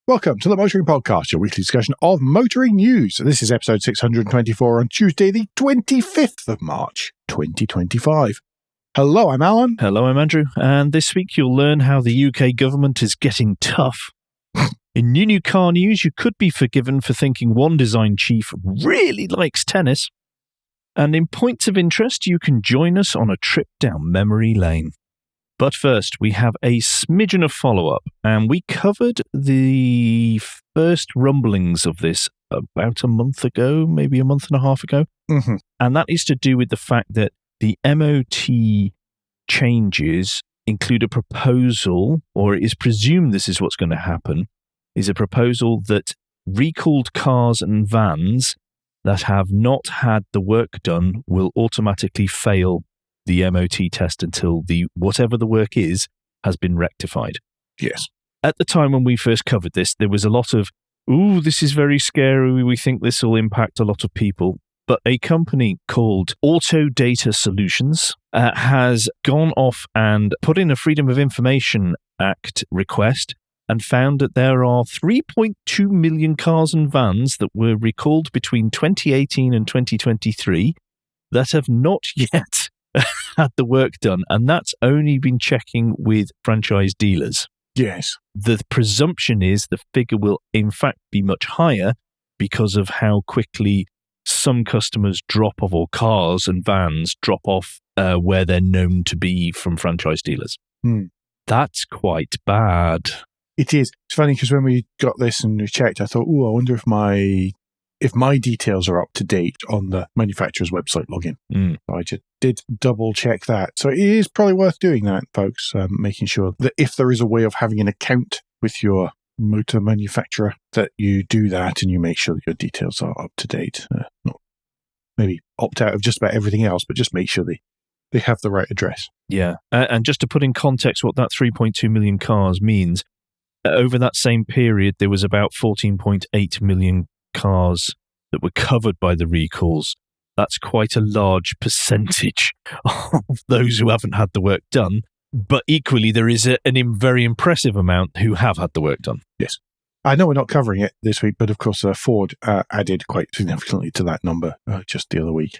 Welcome to the Motoring Podcast, your weekly discussion of motoring news. This is episode 624 on Tuesday, the 25th of March, 2025. Hello, I'm Alan. Hello, I'm Andrew. And this week you'll learn how the UK government is getting tough. In new car news, you could be forgiven for thinking one design chief really likes tennis. And in points of interest, you can join us on a trip down memory lane. But first, we have a smidgen of follow-up, and we covered the first rumblings of this about a month ago, maybe a month and a half ago. Mm-hmm. And that is to do with the fact that the MOT changes include a proposal, or it is presumed this is what's going to happen, is a proposal that recalled cars and vans that have not had the work done will automatically fail the MOT test until whatever the work is has been rectified. Yes. At the time when we first covered this, there was a lot of, ooh, this is very scary. We think this will impact a lot of people. But a company called Auto Data Solutions has gone off and put in a Freedom of Information Act request and found that there are 3.2 million cars and vans that were recalled between 2018 and 2023 that have not yet had the work done, and that's only been checking with franchise dealers. Yes. The presumption is the figure will in fact be much higher because of how quickly some customers drop off, or cars and vans drop off where they're known to be from franchise dealers. That's quite bad. It is. It's funny because when we got this and we checked, I thought, I wonder if my details are up to date on the manufacturer's website login. I just did double check that. So it is probably worth doing that, folks, making sure that if there is a way of having an account with your motor manufacturer, that you do that and you make sure that your details are up to date. Not maybe opt out of just about everything else, but just make sure they have the right address. Yeah. And just to put in context what that 3.2 million cars means, over that same period, there was about 14.8 million cars that were covered by the recalls. That's quite a large percentage of those who haven't had the work done. But equally, there is a very impressive amount who have had the work done. Yes. I know we're not covering it this week, but of course, Ford added quite significantly to that number just the other week.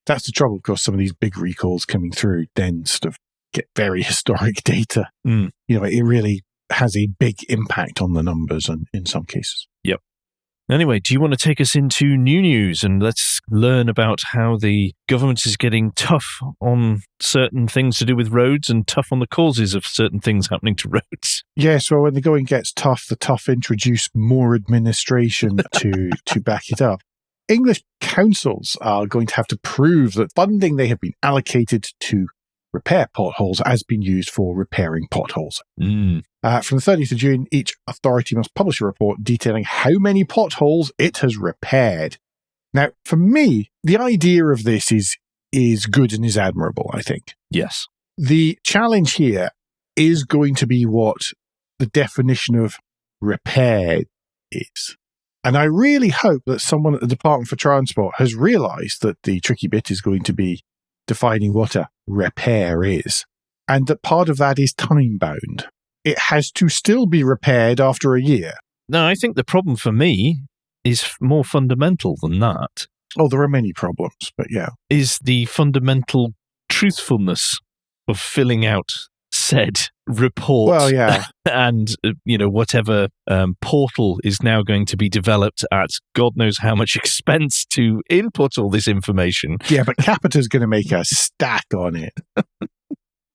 That's the trouble, of course, some of these big recalls coming through then sort of get very historic data. You know, it really has a big impact on the numbers in some cases. Yep. Anyway, do you want to take us into new news and let's learn about how the government is getting tough on certain things to do with roads and tough on the causes of certain things happening to roads? Yes, well, when the going gets tough, the tough introduce more administration to back it up. English councils are going to have to prove that funding they have been allocated to repair potholes has been used for repairing potholes. From the 30th of June, each authority must publish a report detailing how many potholes it has repaired. Now, for me, the idea of this is good and is admirable, I think. Yes. The challenge here is going to be what the definition of repaired is. And I really hope that someone at the Department for Transport has realised that the tricky bit is going to be defining what a repair is, and that part of that is time-bound. It has to still be repaired after a year. No, I think the problem for me is more fundamental than that. Oh, there are many problems, but yeah. Is the fundamental truthfulness of filling out said report. Well, yeah. And, whatever portal is now going to be developed at God knows how much expense to input all this information. Yeah, but Capita's going to make a stack on it.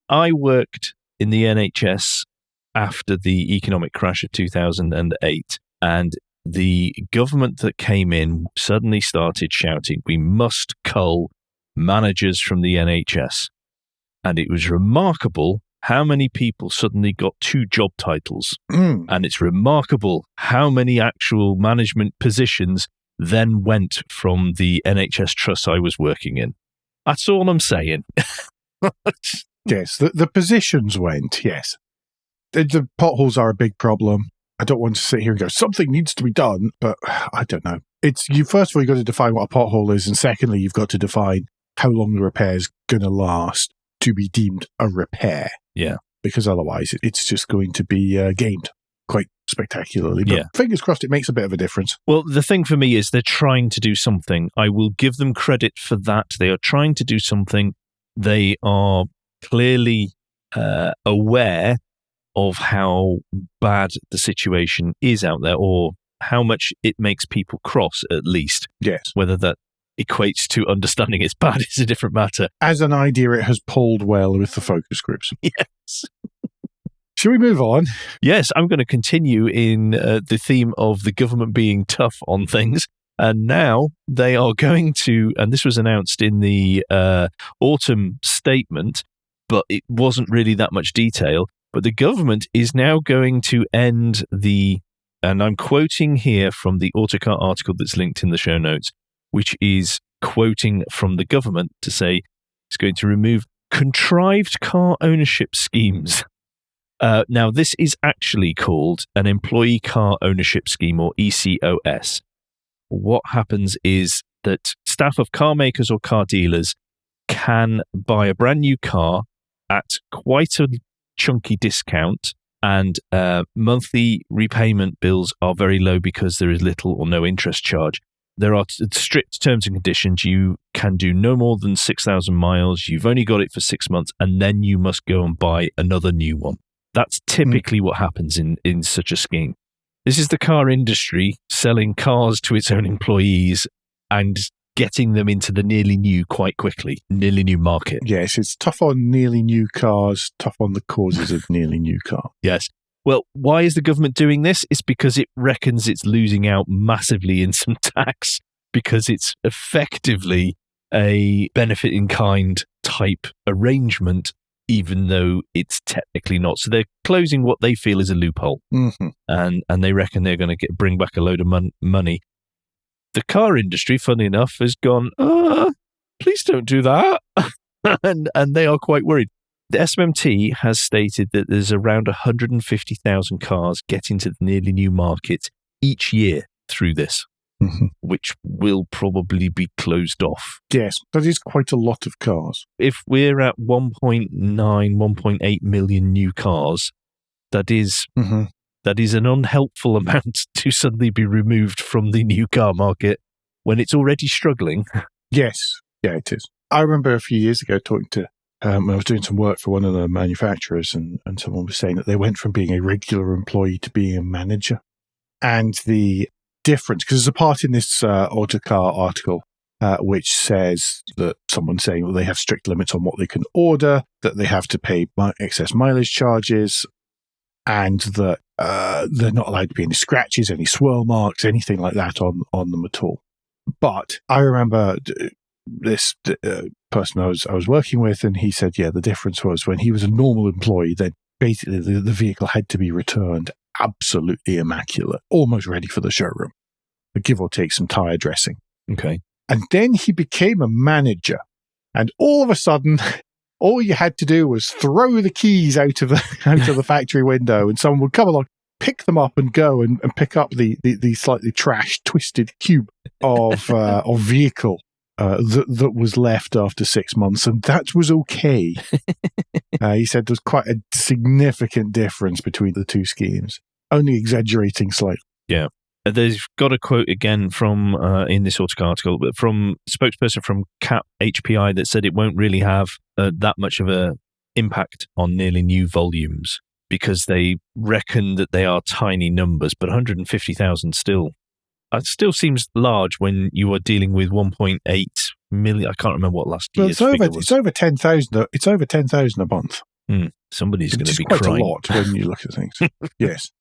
I worked in the NHS after the economic crash of 2008, and the government that came in suddenly started shouting, we must cull managers from the NHS. And it was remarkable how many people suddenly got 2 job titles. And it's remarkable how many actual management positions then went from the NHS trust I was working in. That's all I'm saying. Yes, the positions went, yes. The potholes are a big problem. I don't want to sit here and go, something needs to be done, but I don't know. First of all, you've got to define what a pothole is, and secondly, you've got to define how long the repair is going to last to be deemed a repair. Yeah. Because otherwise, it's just going to be gamed. quite spectacularly. But fingers crossed it makes a bit of a difference. Well, the thing for me is they're trying to do something. I will give them credit for that. They are trying to do something. They are clearly aware of how bad the situation is out there, or how much it makes people cross, at least. Yes. Whether that equates to understanding it's bad is a different matter. As an idea, it has pulled well with the focus groups. Yes. Shall we move on? Yes, I'm going to continue in the theme of the government being tough on things. And now they are going to, and this was announced in the autumn statement, but it wasn't really that much detail, but the government is now going to end the, and I'm quoting here from the Autocar article that's linked in the show notes, which is quoting from the government to say it's going to remove contrived car ownership schemes. Now, this is actually called an Employee Car Ownership Scheme, or ECOS. What happens is that staff of car makers or car dealers can buy a brand new car at quite a chunky discount, and monthly repayment bills are very low because there is little or no interest charge. There are strict terms and conditions. You can do no more than 6,000 miles. You've only got it for 6 months, and then you must go and buy another new one. That's typically what happens in such a scheme. This is the car industry selling cars to its own employees and getting them into the nearly new quite quickly, nearly new market. Yes, it's tough on nearly new cars, tough on the causes of nearly new car. Yes. Well, why is the government doing this? It's because it reckons it's losing out massively in some tax, because it's effectively a benefit in kind type arrangement, even though it's technically not. So they're closing what they feel is a loophole, and they reckon they're going to bring back a load of money. The car industry, funnily enough, has gone, please don't do that, and they are quite worried. The SMMT has stated that there's around 150,000 cars getting to the nearly new market each year through this, which will probably be closed off. Yes, that is quite a lot of cars. If we're at 1.9, 1.8 million new cars, that is an unhelpful amount to suddenly be removed from the new car market when it's already struggling. Yes, yeah, it is. I remember a few years ago talking to, when I was doing some work for one of the manufacturers, and someone was saying that they went from being a regular employee to being a manager. And the difference, because there's a part in this Autocar article which says that someone's saying that they have strict limits on what they can order, that they have to pay excess mileage charges, and that they're not allowed to be any scratches, any swirl marks, anything like that on them at all. But I remember this person I was working with, and he said, yeah, the difference was when he was a normal employee, then basically the vehicle had to be returned absolutely immaculate, almost ready for the showroom, give or take some tyre dressing. Okay. And then he became a manager, and all of a sudden, all you had to do was throw the keys out of the factory window, and someone would come along, pick them up, and go and pick up the slightly trashed, twisted cube of vehicle that was left after 6 months, and that was okay. He said there's quite a significant difference between the two schemes, only exaggerating slightly. Yeah. They've got a quote again from, in this Autocar article, but from a spokesperson from CAP HPI that said it won't really have that much of an impact on nearly new volumes, because they reckon that they are tiny numbers, but 150,000 still seems large when you are dealing with 1.8 million. I can't remember what last year's figure was. It's over 10,000. It's over 10,000 a month. Somebody's going to be quite crying. a lot when you look at things. Yes.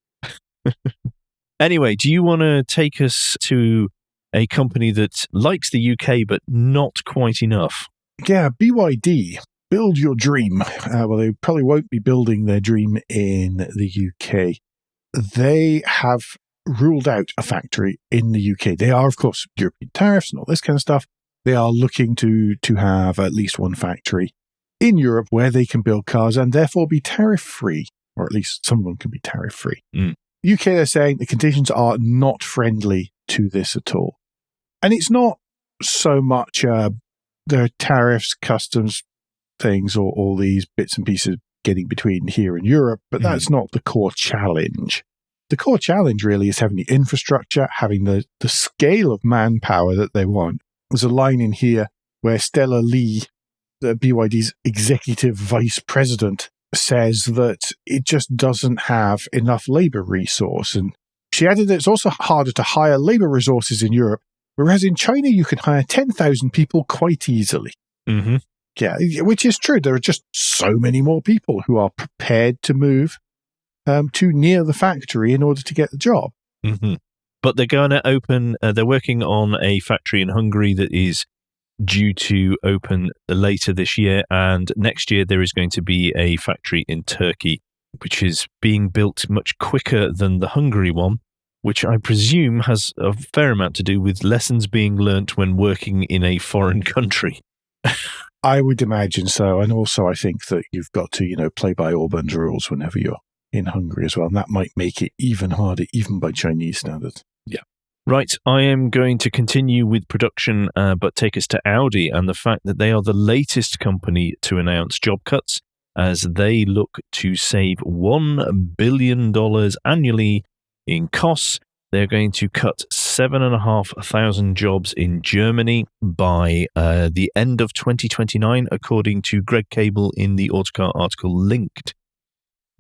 Anyway, do you want to take us to a company that likes the UK but not quite enough? Yeah, BYD. Build your dream. Well, they probably won't be building their dream in the UK. They have ruled out a factory in the UK. They are, of course, European tariffs and all this kind of stuff. They are looking to have at least one factory in Europe where they can build cars and therefore be tariff-free, or at least some of them can be tariff-free. UK, they're saying the conditions are not friendly to this at all. And it's not so much there are tariffs, customs, things, or all these bits and pieces getting between here and Europe, but that's not the core challenge. the core challenge really is having the infrastructure, having the scale of manpower that they want. There's a line in here where Stella Lee, the BYD's executive vice president, says that it just doesn't have enough labor resource. And she added that it's also harder to hire labor resources in Europe, whereas in China you can hire 10,000 people quite easily. Mm-hmm. Yeah, which is true. There are just so many more people who are prepared to move to near the factory in order to get the job. Mm-hmm. But they're going to open, they're working on a factory in Hungary that is due to open later this year, and next year there is going to be a factory in Turkey, which is being built much quicker than the Hungary one, which I presume has a fair amount to do with lessons being learnt when working in a foreign country. I would imagine so, and also I think that you've got to, play by Orban's rules whenever you're in Hungary as well, and that might make it even harder, even by Chinese standards. Yeah. Right, I am going to continue with production, but take us to Audi and the fact that they are the latest company to announce job cuts as they look to save $1 billion annually in costs. They're going to cut 7,500 jobs in Germany by the end of 2029, according to Greg Cable in the Autocar article linked.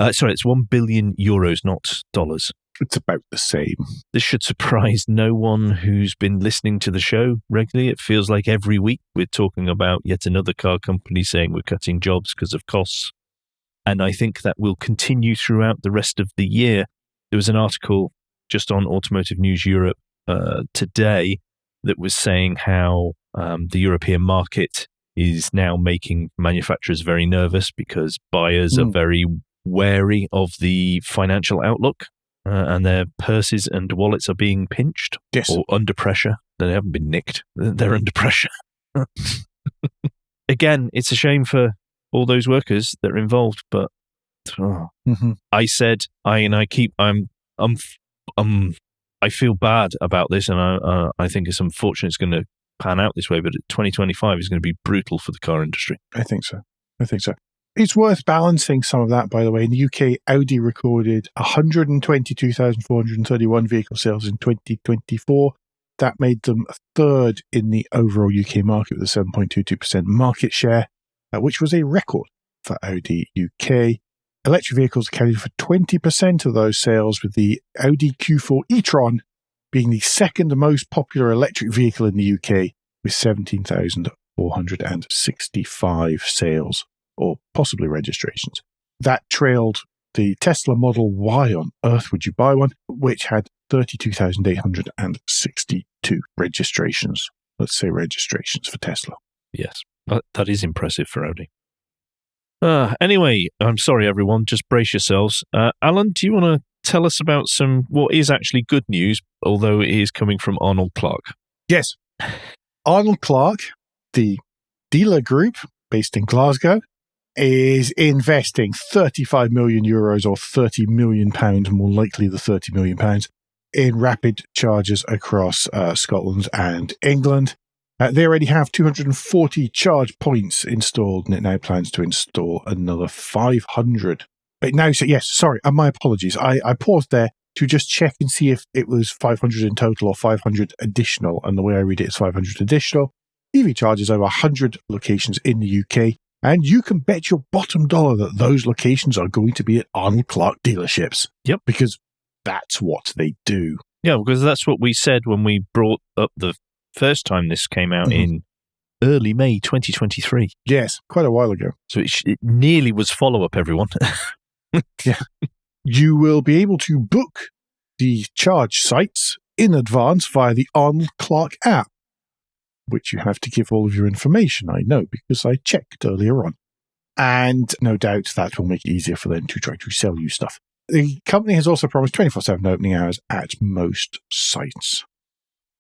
It's 1 billion euros, not dollars. It's about the same. This should surprise no one who's been listening to the show regularly. It feels like every week we're talking about yet another car company saying we're cutting jobs because of costs. And I think that will continue throughout the rest of the year. There was an article just on Automotive News Europe today that was saying how the European market is now making manufacturers very nervous because buyers are very wary of the financial outlook. And their purses and wallets are being pinched or under pressure. They haven't been nicked. They're under pressure. Again, it's a shame for all those workers that are involved, but I said, I feel bad about this, and I think it's unfortunate it's going to pan out this way, but 2025 is going to be brutal for the car industry. I think so. It's worth balancing some of that, by the way. In the UK, Audi recorded 122,431 vehicle sales in 2024. That made them third in the overall UK market with a 7.22% market share, which was a record for Audi UK. Electric vehicles accounted for 20% of those sales, with the Audi Q4 e-tron being the second most popular electric vehicle in the UK with 17,465 sales. Or possibly registrations. That trailed the Tesla Model Y. On earth would you buy one, which had 32,862 registrations. Let's say registrations for Tesla. Yes, that is impressive for Audi. Anyway, I'm sorry, everyone. Just brace yourselves. Alan, do you want to tell us about what is actually good news, although it is coming from Arnold Clark? Yes. Arnold Clark, the dealer group based in Glasgow, is investing 35 million euros or 30 million pounds, more likely the 30 million pounds, in rapid chargers across Scotland and England. They already have 240 charge points installed, and it now plans to install another 500. My apologies. I paused there to just check and see if it was 500 in total or 500 additional, and the way I read it is 500 additional. EV chargers over 100 locations in the UK. And you can bet your bottom dollar that those locations are going to be at Arnold Clark dealerships. Yep. Because that's what they do. Yeah, because that's what we said when we brought up the first time this came out in early May 2023. Yes, quite a while ago. So it nearly was follow-up, everyone. Yeah. You will be able to book the charge sites in advance via the Arnold Clark app, which you have to give all of your information, I know, because I checked earlier on. And no doubt that will make it easier for them to try to sell you stuff. The company has also promised 24/7 opening hours at most sites.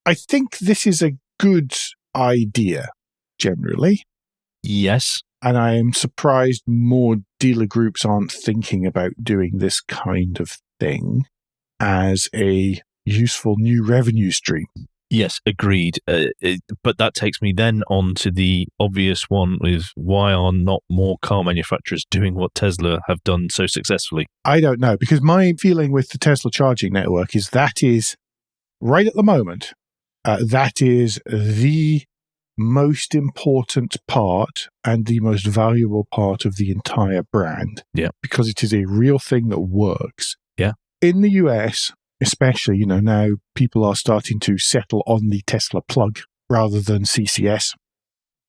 I think this is a good idea, generally. Yes. And I am surprised more dealer groups aren't thinking about doing this kind of thing as a useful new revenue stream. Yes, agreed. But that takes me then on to the obvious one with why are not more car manufacturers doing what Tesla have done so successfully? I don't know, because my feeling with the Tesla charging network is that is, right at the moment, that is the most important part and the most valuable part of the entire brand. Yeah. Because it is a real thing that works. Yeah. In the US, especially, now people are starting to settle on the Tesla plug rather than CCS.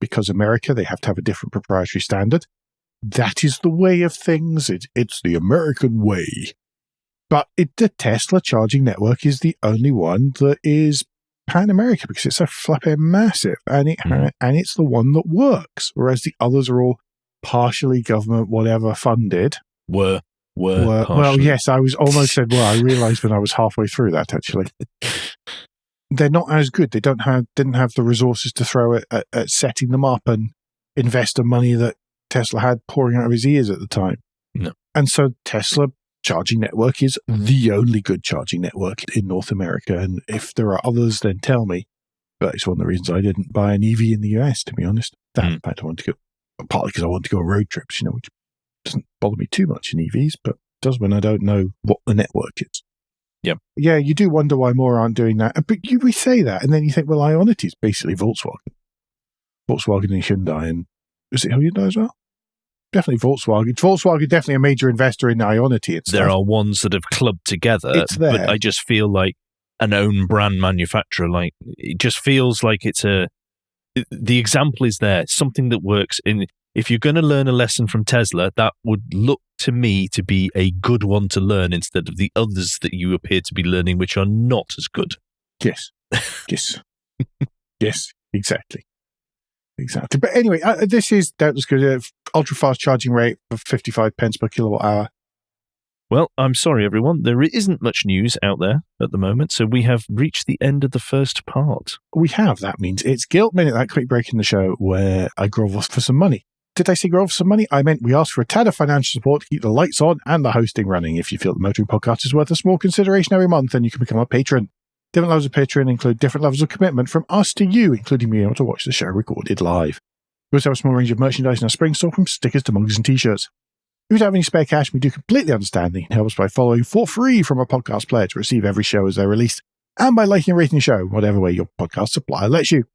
Because America, they have to have a different proprietary standard. That is the way of things. It's the American way. But the Tesla charging network is the only one that is pan-American because it's a flipping massive and it's the one that works. Whereas the others are all partially government, whatever funded. Were well, yes, I was almost said, I realized when I was halfway through that, actually. They're not as good. They didn't have the resources to throw at setting them up and invest the money that Tesla had pouring out of his ears at the time. No. And so Tesla charging network is the only good charging network in North America. And if there are others, then tell me. But it's one of the reasons I didn't buy an EV in the US, to be honest. In fact, I want to go, partly because I want to go on road trips, which doesn't bother me too much in EVs, but it does when I don't know what the network is. Yeah. Yeah, you do wonder why more aren't doing that. But we say that, and then you think, well, Ionity is basically Volkswagen. Volkswagen and Hyundai, and is it Hyundai as well? Definitely Volkswagen. Volkswagen definitely a major investor in Ionity. There are ones that have clubbed together, it's there. But I just feel like an own brand manufacturer, like it just feels like the example is there, something that works. If you're going to learn a lesson from Tesla, that would look to me to be a good one to learn instead of the others that you appear to be learning, which are not as good. Yes. Yes, exactly. Exactly. But anyway, this is doubtless good. Ultra fast charging rate of 55 pence per kilowatt hour. Well, I'm sorry, everyone. There isn't much news out there at the moment, so we have reached the end of the first part. We have. That means it's Guilt Minute, that quick break in the show where I grovel for some money. Did I say grovel for some money? I meant we ask for a tad of financial support to keep the lights on and the hosting running. If you feel the Motoring Podcast is worth a small consideration every month, then you can become a patron. Different levels of Patreon include different levels of commitment from us to you, including being able to watch the show recorded live. We also have a small range of merchandise in our spring store, from stickers to mugs and t-shirts. If you don't have any spare cash, we do completely understand that you can help us by following for free from a podcast player to receive every show as they're released, and by liking and rating the show, whatever way your podcast supplier lets you.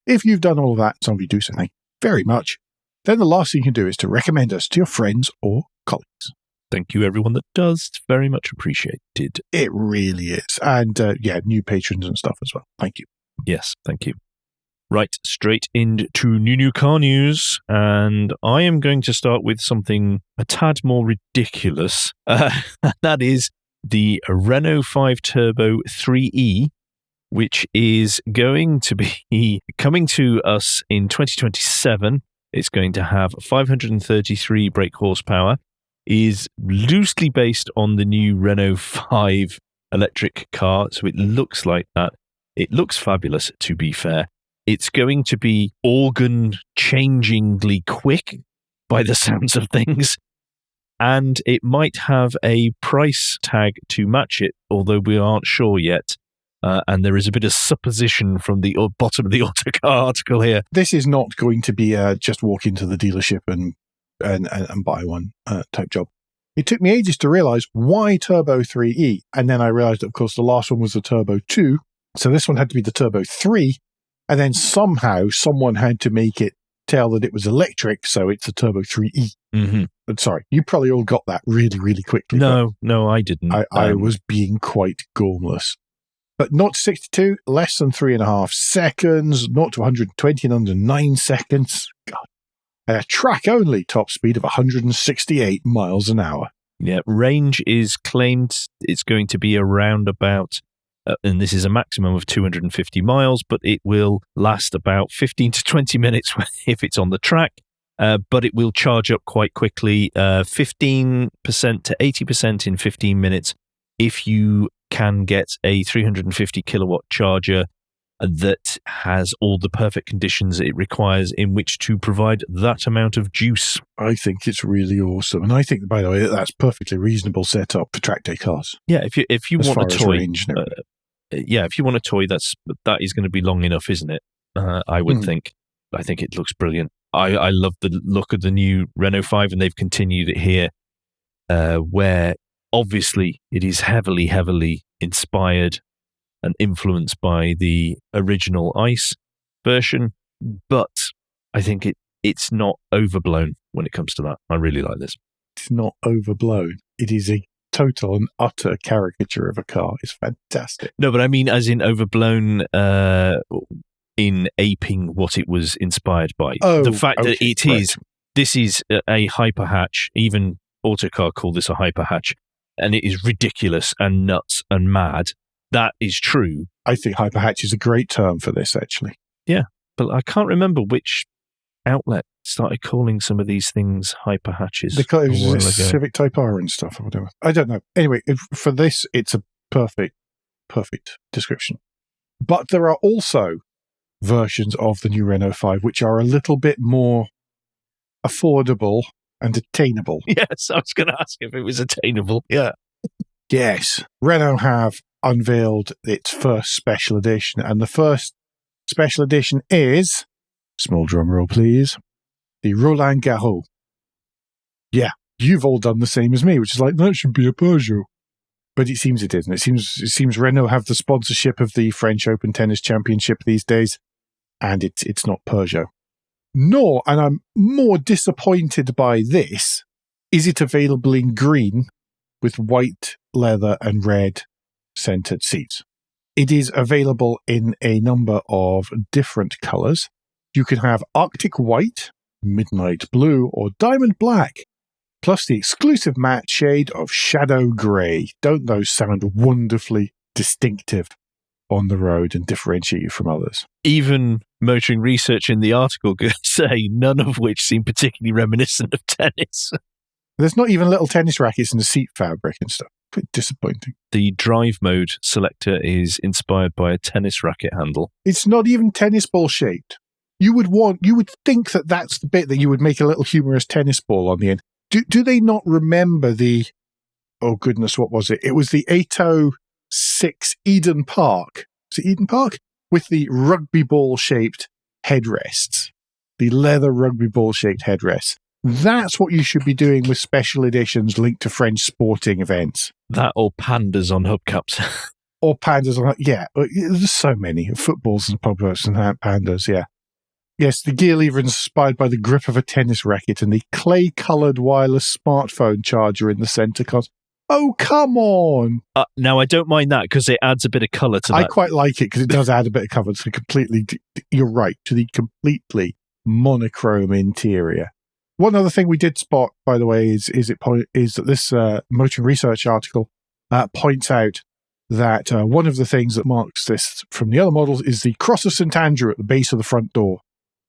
If you've done all of that, some of you do, so thank you very much, then the last thing you can do is to recommend us to your friends or colleagues. Thank you, everyone that does. It's very much appreciated. It really is. And new patrons and stuff as well. Thank you. Yes, thank you. Right, straight into new car news. And I am going to start with something a tad more ridiculous. That is the Renault 5 Turbo 3E, which is going to be coming to us in 2027. It's going to have 533 brake horsepower, is loosely based on the new Renault 5 electric car, so it looks like that. It looks fabulous, to be fair. It's going to be organ-changingly quick, by the sounds of things, and it might have a price tag to match it, although we aren't sure yet. And there is a bit of supposition from the bottom of the Autocar article here. This is not going to be just walk into the dealership and buy one type job. It took me ages to realize why Turbo 3E, and then I realized that, of course, the last one was the Turbo 2, so this one had to be the Turbo 3, and then somehow someone had to make it tell that it was electric, so it's a Turbo 3E. Mm-hmm. But sorry, you probably all got that really, really quickly. No, I didn't. I was being quite gormless. But 0 to 62, less than 3.5 seconds. 0 to 120 in under 9 seconds. God. Track only, top speed of 168 miles an hour. Yeah, range is claimed it's going to be around about, and this is a maximum of 250 miles, but it will last about 15 to 20 minutes if it's on the track. But it will charge up quite quickly, 15% to 80% in 15 minutes if you can get a 350 kilowatt charger that has all the perfect conditions it requires in which to provide that amount of juice. I think it's really awesome. And I think, by the way, that's perfectly reasonable setup for track day cars. Yeah, if you want a toy, range if you want a toy, that is going to be long enough, isn't it? I would think. I think it looks brilliant. I love the look of the new Renault 5, and they've continued it here, where obviously it is heavily, heavily inspired and influenced by the original ICE version, but I think it's not overblown when it comes to that. I really like this. It's not overblown. It is a total and utter caricature of a car. It's fantastic. No, but I mean as in overblown in aping what it was inspired by. The fact that this is a hyper hatch, even Autocar call this a hyper hatch, and it is ridiculous and nuts and mad. That is true. I think hyper hatch is a great term for this, actually. Yeah, but I can't remember which outlet started calling some of these things hyper hatches. It was Civic Type R and stuff or whatever. I don't know. Anyway, for this, it's a perfect description. But there are also versions of the new Renault 5 which are a little bit more affordable and attainable. Yes, I was going to ask if it was attainable. Yeah. Yes. Renault have unveiled its first special edition, and the first special edition is, small drum roll please, the Roland-Garros. Yeah, you've all done the same as me, which is like, that should be a Peugeot. But it seems it isn't. It seems Renault have the sponsorship of the French Open Tennis Championship these days, and it's not Peugeot. Nor, and I'm more disappointed by this, is it available in green with white leather and red centered seats. It is available in a number of different colors. You can have Arctic White, Midnight Blue, or Diamond Black, plus the exclusive matte shade of Shadow Grey. Don't those sound wonderfully distinctive on the road and differentiate you from others? Even Motoring Research in the article could say none of which seem particularly reminiscent of tennis. There's not even little tennis rackets in the seat fabric and stuff. Quite disappointing. The drive mode selector is inspired by a tennis racket handle. It's not even tennis ball shaped. You would think that that's the bit that you would make a little humorous tennis ball on the end. Do they not remember the, oh goodness, what was it? It was the 806 Eden Park. Was it Eden Park? With the rugby ball shaped headrests. The leather rugby ball shaped headrests. That's what you should be doing with special editions linked to French sporting events. That or pandas on hubcaps. Or pandas on, yeah. There's so many. Footballs and pop-ups and pandas, yeah. Yes, the gear lever is inspired by the grip of a tennis racket and the clay-coloured wireless smartphone charger in the centre console. Oh, come on! Now, I don't mind that because it adds a bit of colour to that. I quite like it because it does add a bit of colour to the completely, you're right, to the completely monochrome interior. One other thing we did spot, by the way, is that this Motoring Research article points out that one of the things that marks this from the other models is the Cross of St. Andrew at the base of the front door,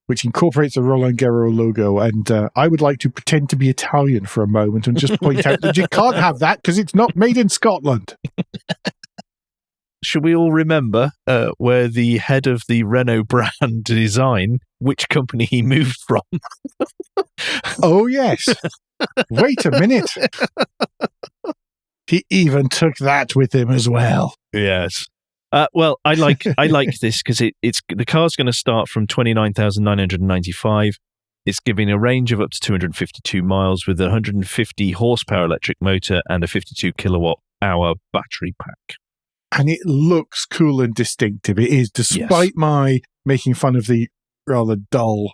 which incorporates the Roland-Garros logo. And I would like to pretend to be Italian for a moment and just point out that you can't have that because it's not made in Scotland. Should we all remember where the head of the Renault brand design, which company he moved from? Oh, yes. Wait a minute. He even took that with him as well. Yes. Well, I like this because it's the car's going to start from 29,995. It's giving a range of up to 252 miles with a 150 horsepower electric motor and a 52 kilowatt hour battery pack. And it looks cool and distinctive. It is, despite my making fun of the rather dull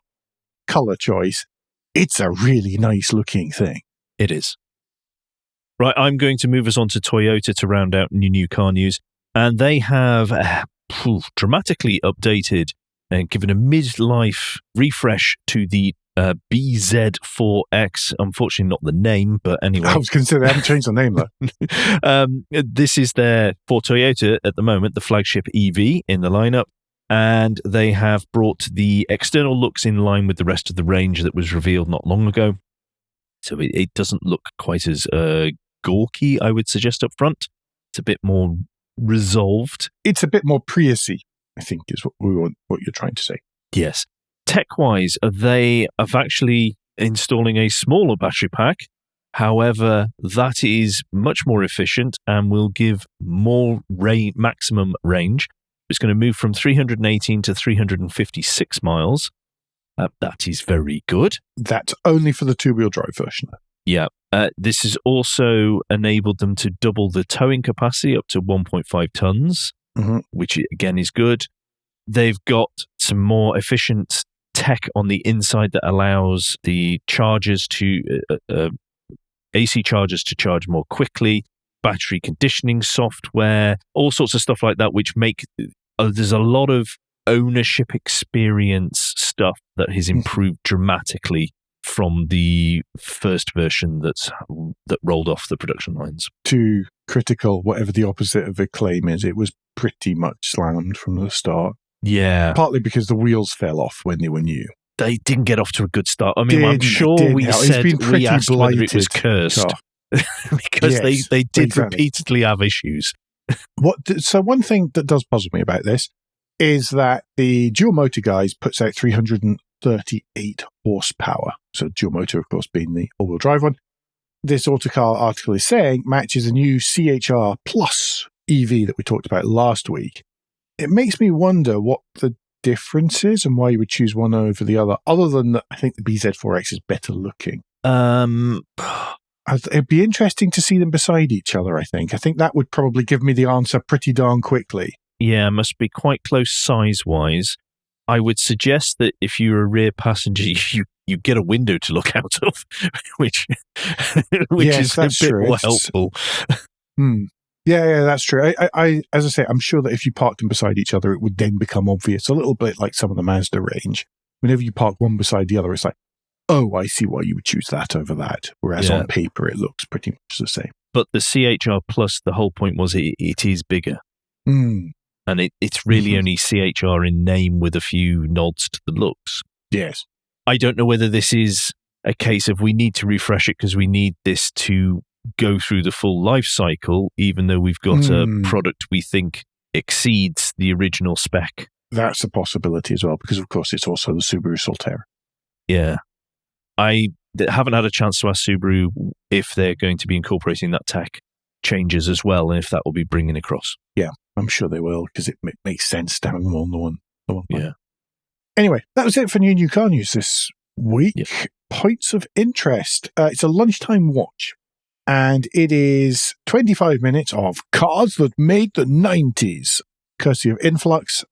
colour choice, it's a really nice looking thing. It is. Right, I'm going to move us on to Toyota to round out new car news. And they have dramatically updated and given a midlife refresh to the BZ4X. Unfortunately, not the name, but anyway. I was going to say they haven't changed the name, though. This is for Toyota at the moment, the flagship EV in the lineup. And they have brought the external looks in line with the rest of the range that was revealed not long ago. So it doesn't look quite as gawky, I would suggest, up front. It's a bit more resolved. It's a bit more Prius-y, I think, is what you're trying to say. Yes. Tech-wise, they are actually installing a smaller battery pack. However, that is much more efficient and will give more maximum range. It's going to move from 318 to 356 miles. That is very good. That's only for the two-wheel drive version. Yeah. This has also enabled them to double the towing capacity up to 1.5 tons, which again is good. They've got some more efficient tech on the inside that allows the chargers to AC chargers to charge more quickly, battery conditioning software, all sorts of stuff like that, which make there's a lot of ownership experience stuff that has improved dramatically from the first version that rolled off the production lines. Too critical, whatever the opposite of acclaim is, it was pretty much slammed from the start. Yeah. Partly because the wheels fell off when they were new. They didn't get off to a good start. I mean, I'm sure we said we asked whether it was cursed because they did repeatedly have issues. So one thing that does puzzle me about this is that the dual motor guys puts out 338 horsepower. So dual motor, of course, being the all-wheel drive one. This Autocar article is saying matches a new CHR Plus EV that we talked about last week. It makes me wonder what the difference is and why you would choose one over the other than that I think the BZ4X is better looking. It'd be interesting to see them beside each other, I think. I think that would probably give me the answer pretty darn quickly. Yeah, must be quite close size-wise. I would suggest that if you're a rear passenger, you get a window to look out of, which is a bit more helpful. Yeah, that's true. I as I say, I'm sure that if you parked them beside each other, it would then become obvious. A little bit like some of the Mazda range. Whenever you park one beside the other, it's like, oh, I see why you would choose that over that. Whereas on paper, it looks pretty much the same. But the CHR Plus, the whole point was it is bigger. And it's really only CHR in name with a few nods to the looks. Yes. I don't know whether this is a case of we need to refresh it because we need this to go through the full life cycle, even though we've got a product we think exceeds the original spec. That's a possibility as well, because of course it's also the Subaru Solterra. Yeah. I haven't had a chance to ask Subaru if they're going to be incorporating that tech changes as well, and if that will be bringing across. Yeah, I'm sure they will, because it makes sense to have them on the one. Yeah. Anyway, that was it for new car news this week. Yep. Points of interest. It's a lunchtime watch, and it is 25 minutes of cars that made the 90s, courtesy of Influx.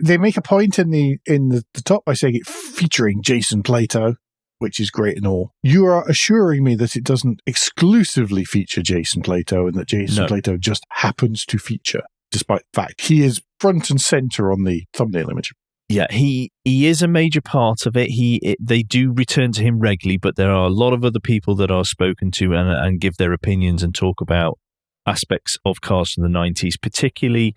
They make a point in the top by saying it featuring Jason Plato, which is great and all. You are assuring me that it doesn't exclusively feature Jason Plato and that Jason Plato just happens to feature, despite the fact he is front and center on the thumbnail image. Yeah, he is a major part of it. They do return to him regularly, but there are a lot of other people that are spoken to and give their opinions and talk about aspects of cars from the 90s, particularly,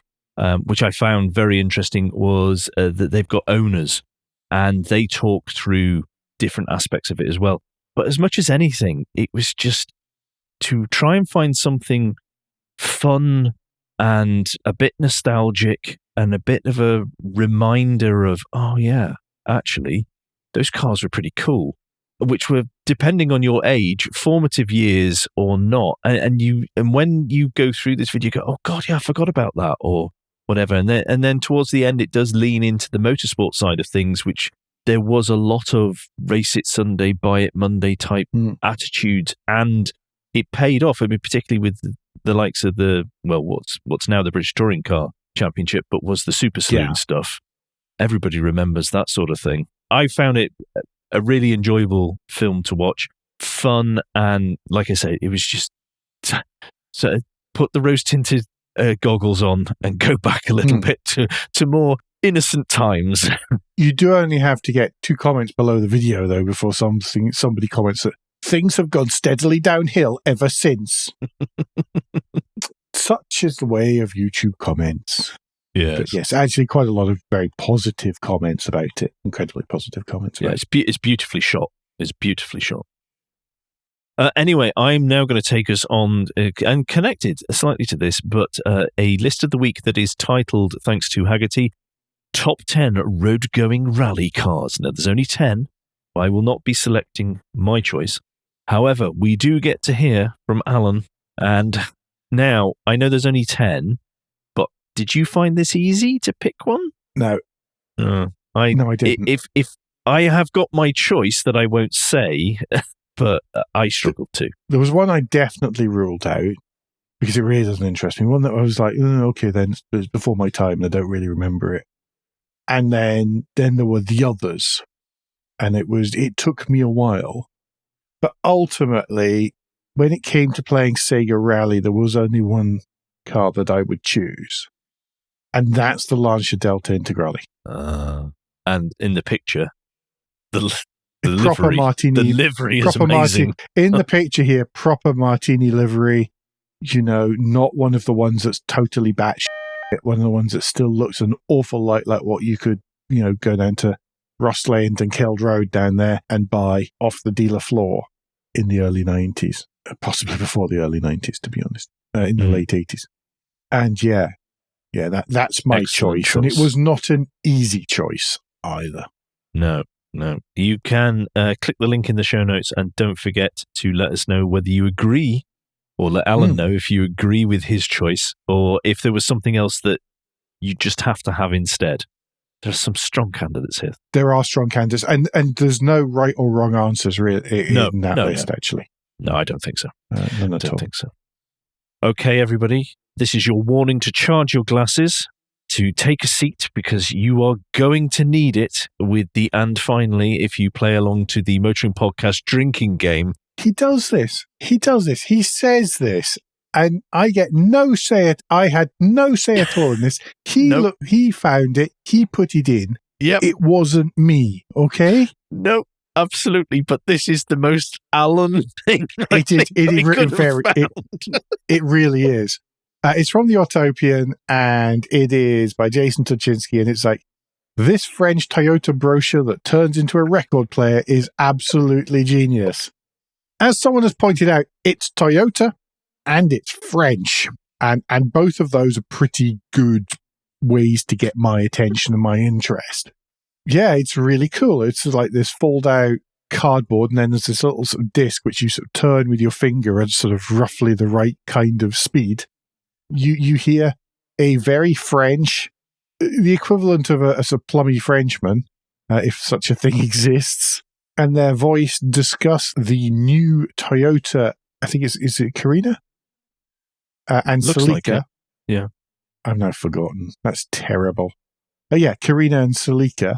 which I found very interesting, was that they've got owners and they talk through different aspects of it as well. But as much as anything, it was just to try and find something fun and a bit nostalgic and a bit of a reminder of, oh yeah, actually, those cars were pretty cool, which were, depending on your age, formative years or not. And when you go through this video, you go, oh God, yeah, I forgot about that, or whatever. And then towards the end, it does lean into the motorsport side of things, which there was a lot of race it Sunday, buy it Monday type attitudes, and it paid off. I mean, particularly with the likes of what's now the British Touring Car Championship, but was the Super Saloon stuff. Everybody remembers that sort of thing. I found it a really enjoyable film to watch, fun, and like I say, it was just so put the rose-tinted goggles on and go back a little bit to more innocent times. You do only have to get 2 comments below the video, though, before somebody comments that things have gone steadily downhill ever since. Such is the way of YouTube comments. Yes. But yes, actually quite a lot of very positive comments about it. Incredibly positive comments about it. It's beautifully shot. It's beautifully shot. Anyway, I'm now going to take us on, and connected slightly to this, but a list of the week that is titled, thanks to Haggerty, Top 10 Road-Going Rally Cars. Now, there's only 10. I will not be selecting my choice. However, we do get to hear from Alan, and now I know there's only 10, but did you find this easy to pick one? No. No, I didn't. If I have got my choice that I won't say, but I struggled to. There was one I definitely ruled out because it really doesn't interest me. One that I was like, okay, then it's before my time and I don't really remember it. And then there were the others, and it took me a while. But ultimately, when it came to playing Sega Rally, there was only one car that I would choose. And that's the Lancia Delta Integrale. And in the picture, the proper livery, martini, the livery is amazing. In the picture here, proper martini livery, not one of the ones that's totally batshit, one of the ones that still looks an awful lot like what you could, go down to Ross Lane and Keld Road down there and buy off the dealer floor in the early 90s, possibly before the early 90s, to be honest, in the late 80s. And that's my choice. And it was not an easy choice either. No. You can click the link in the show notes, and don't forget to let us know whether you agree, or let Alan know if you agree with his choice, or if there was something else that you just have to have instead. There's some strong candidates here. There are strong candidates, and there's no right or wrong answers really in that list, actually. No, I don't think so. None at all. I don't think so. Okay, everybody, this is your warning to charge your glasses, to take a seat, because you are going to need it with the And Finally if you play along to the Motoring Podcast drinking game. He does this. He says this. And I get no say. I had no say at all in this. He found it. He put it in. Yep. It wasn't me. Okay. No, absolutely. But this is the most Alan thing. It really is. It's from the Autopian, and it is by Jason Tuchinski. And it's like, this French Toyota brochure that turns into a record player is absolutely genius. As someone has pointed out, it's Toyota. And it's French, and both of those are pretty good ways to get my attention and my interest. Yeah, it's really cool. It's like this fold-out cardboard, and then there's this little sort of disc which you sort of turn with your finger at sort of roughly the right kind of speed. You hear a very French, the equivalent of a sort of plummy Frenchman, if such a thing exists, and their voice discuss the new Toyota. I think is it Carina? And Looks Celica. Like it. Yeah. I've now forgotten. That's terrible. Yeah, Carina and Celica,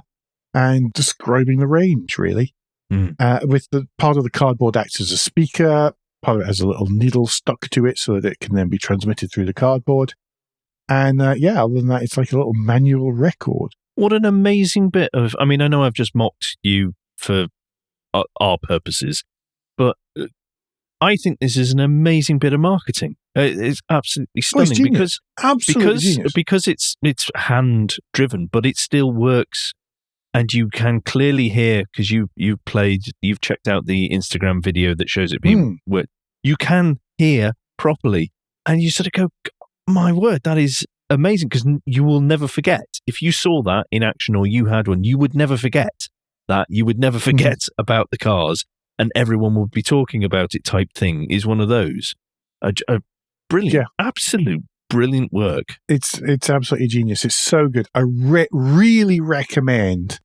and describing the range, really. With the part of the cardboard acts as a speaker, part of it has a little needle stuck to it so that it can then be transmitted through the cardboard. And other than that, it's like a little manual record. What an amazing bit of... I mean, I know I've just mocked you for our purposes, but... I think this is an amazing bit of marketing. It's absolutely stunning genius. because it's hand driven, but it still works, and you can clearly hear, because you've checked out the Instagram video that shows it being worked. You can hear properly, and you sort of go, "My word, that is amazing!" Because you will never forget if you saw that in action, or you had one. You would never forget that. You would never forget about the cars. And everyone would be talking about it type thing is one of those. A brilliant, absolute brilliant work. It's absolutely genius. It's so good. I really recommend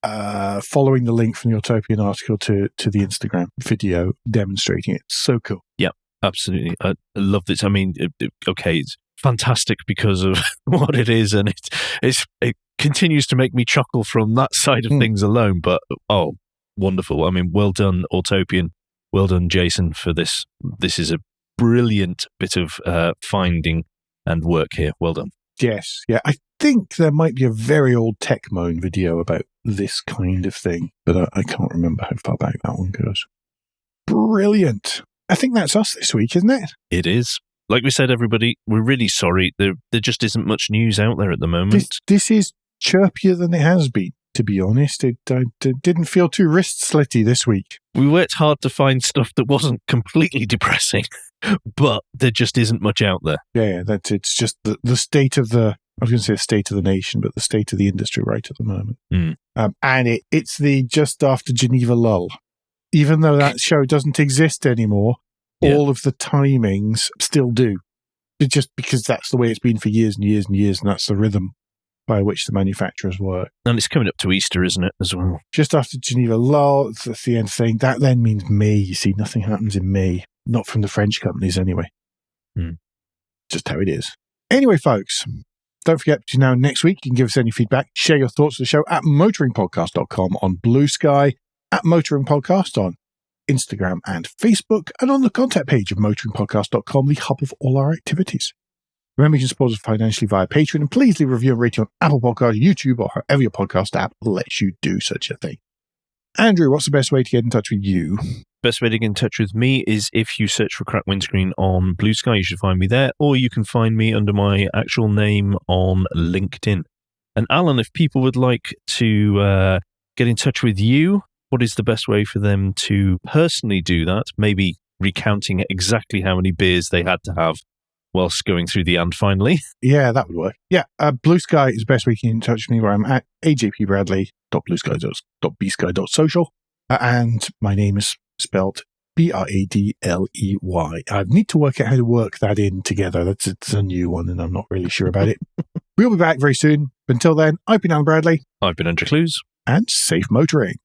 following the link from the Autopian article to the Instagram video demonstrating it. It's so cool. Yeah, absolutely. I love this. I mean, it's fantastic because of what it is, and it continues to make me chuckle from that side of things alone. But wonderful. I mean, well done, Autopian. Well done, Jason, for this. This is a brilliant bit of finding and work here. Well done. Yes. Yeah. I think there might be a very old Tech Moan video about this kind of thing, but I can't remember how far back that one goes. Brilliant. I think that's us this week, isn't it? It is. Like we said, everybody, we're really sorry. There just isn't much news out there at the moment. This is chirpier than it has been. To be honest, it didn't feel too wrist-slitty this week. We worked hard to find stuff that wasn't completely depressing, but there just isn't much out there. Yeah, it's just the state of the... I was going to say the state of the nation, but the state of the industry right at the moment. And it's the just after Geneva lull Even though that show doesn't exist anymore, all of the timings still do. Just because that's the way it's been for years and years and years, and that's the rhythm by which the manufacturers work. And it's coming up to Easter, isn't it, as well? Just after Geneva Law, that's the end thing. That then means May. You see, nothing happens in May. Not from the French companies, anyway. Just how it is. Anyway, folks, don't forget to now next week, you can give us any feedback. Share your thoughts of the show at motoringpodcast.com on Blue Sky, at Motoring Podcast on Instagram and Facebook, and on the contact page of motoringpodcast.com, the hub of all our activities. Remember, you can support us financially via Patreon, and please leave a review and rating on Apple Podcasts, YouTube, or however your podcast app lets you do such a thing. Andrew, what's the best way to get in touch with you? Best way to get in touch with me is if you search for Crack Windscreen on Blue Sky, you should find me there, or you can find me under my actual name on LinkedIn. And Alan, if people would like to get in touch with you, what is the best way for them to personally do that? Maybe recounting exactly how many beers they had to have whilst going through the and finally. Yeah, that would work. Yeah, Blue Sky is the best way to get in touch with me, where I'm at ajpbradley.bluesky.social. And my name is spelled Bradley. I need to work out how to work that in together. It's a new one, and I'm not really sure about it. We'll be back very soon. Until then, I've been Alan Bradley. I've been Andrew Clues. And safe motoring.